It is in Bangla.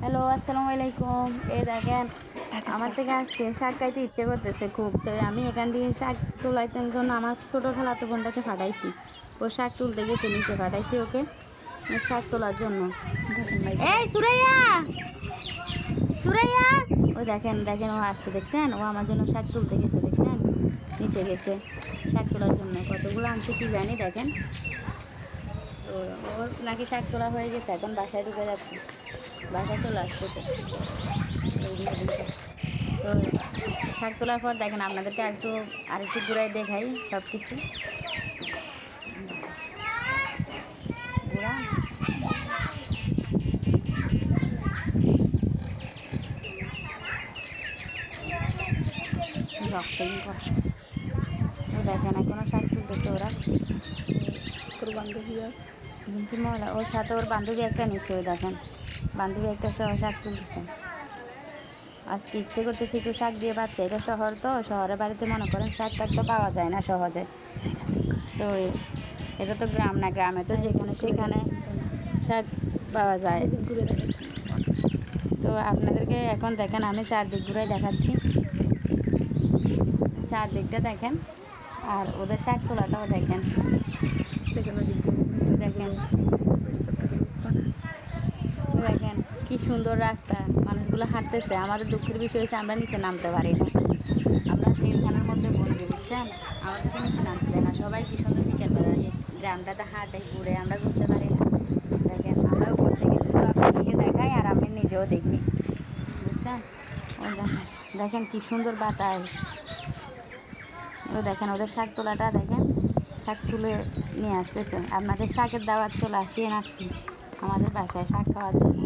হ্যালো, আসসালামু আলাইকুম। এই দেখেন আমার থেকে আজকে শাক খাইতে ইচ্ছে করতেছে খুব। তো আমি এখান থেকে শাক তোলাইতের জন্য আমার ছোটো খালাতো বোনটাকে পাঠাইছি। ও শাক তুলতে গেছে, নিচে পাঠাইছি ওকে শাক তোলার জন্য। এই সুরাইয়া, সুরাইয়া, ওই দেখেন দেখেন ও আসছে, দেখছেন? ও আমার জন্য শাক তুলতে গেছে, দেখছেন? নিচে গেছে শাক তোলার জন্য। কতগুলো আনছে কি জানি, দেখেন। তো ওর নাকি শাক তোলা হয়ে গেছে, এখন বাসায় ঢুকে যাচ্ছে, বাসায় চলে আসতেছে। তো শাক তোলার পর দেখেন আপনাদেরকে আরেকটু ঘুরাই দেখাই সব কিছু। ঘুরা রক্তই করছে। ও দেখেন এখনও শাক তুলতেছে ওরা। ওর বান্ধবী মহলা, ওর সাথে ওর বান্ধবী একটা নিচ্ছে। ওই দেখেন বান্ধবী একটা সহ শাক তুলতেছে। আজকে ইচ্ছে করতেছে একটু শাক দিয়ে ভাত খাই। এটা শহর, তো শহরের বাড়িতে মনে করেন শাক টাক তো পাওয়া যায় না সহজে। তো এটা তো গ্রাম না, গ্রামে তো যেখানে সেখানে শাক পাওয়া যায়। তো আপনাদেরকে এখন দেখেন আমি চারদিক ঘুরে দেখাচ্ছি, চারদিকটা দেখেন। আর ওদের শাক তোলাটাও দেখেন, দেখেন দেখেন কি সুন্দর রাস্তা, মানুষগুলো হাঁটতেছে। আমাদের দুঃখের বিষয় হচ্ছে আমরা নিচে নামতে পারি না। আমরা জেলখানার মধ্যে বন্দি, বুঝছেন? আমাদেরকে নিচে নামতে দেয় না। সবাই কি সুন্দর বিকেলবেলা গ্রামটাতে হাঁটে ঘুরে, আমরা ঘুরতে পারি না। দেখেন আমরা উপর থেকে শুধু আপনাদেরকে দেখাই আর আমি নিজেও দেখি, বুঝছেন? ও দেখেন কি সুন্দর বাতাস। ও দেখেন ওদের শাক তোলাটা দেখেন, শাক তুলে নিয়ে আসতেছে। আপনাদের শাকের দাওয়াত, চলে আসিয়ে আজকে আমাদের বাসায় শাক খাওয়ার জন্য।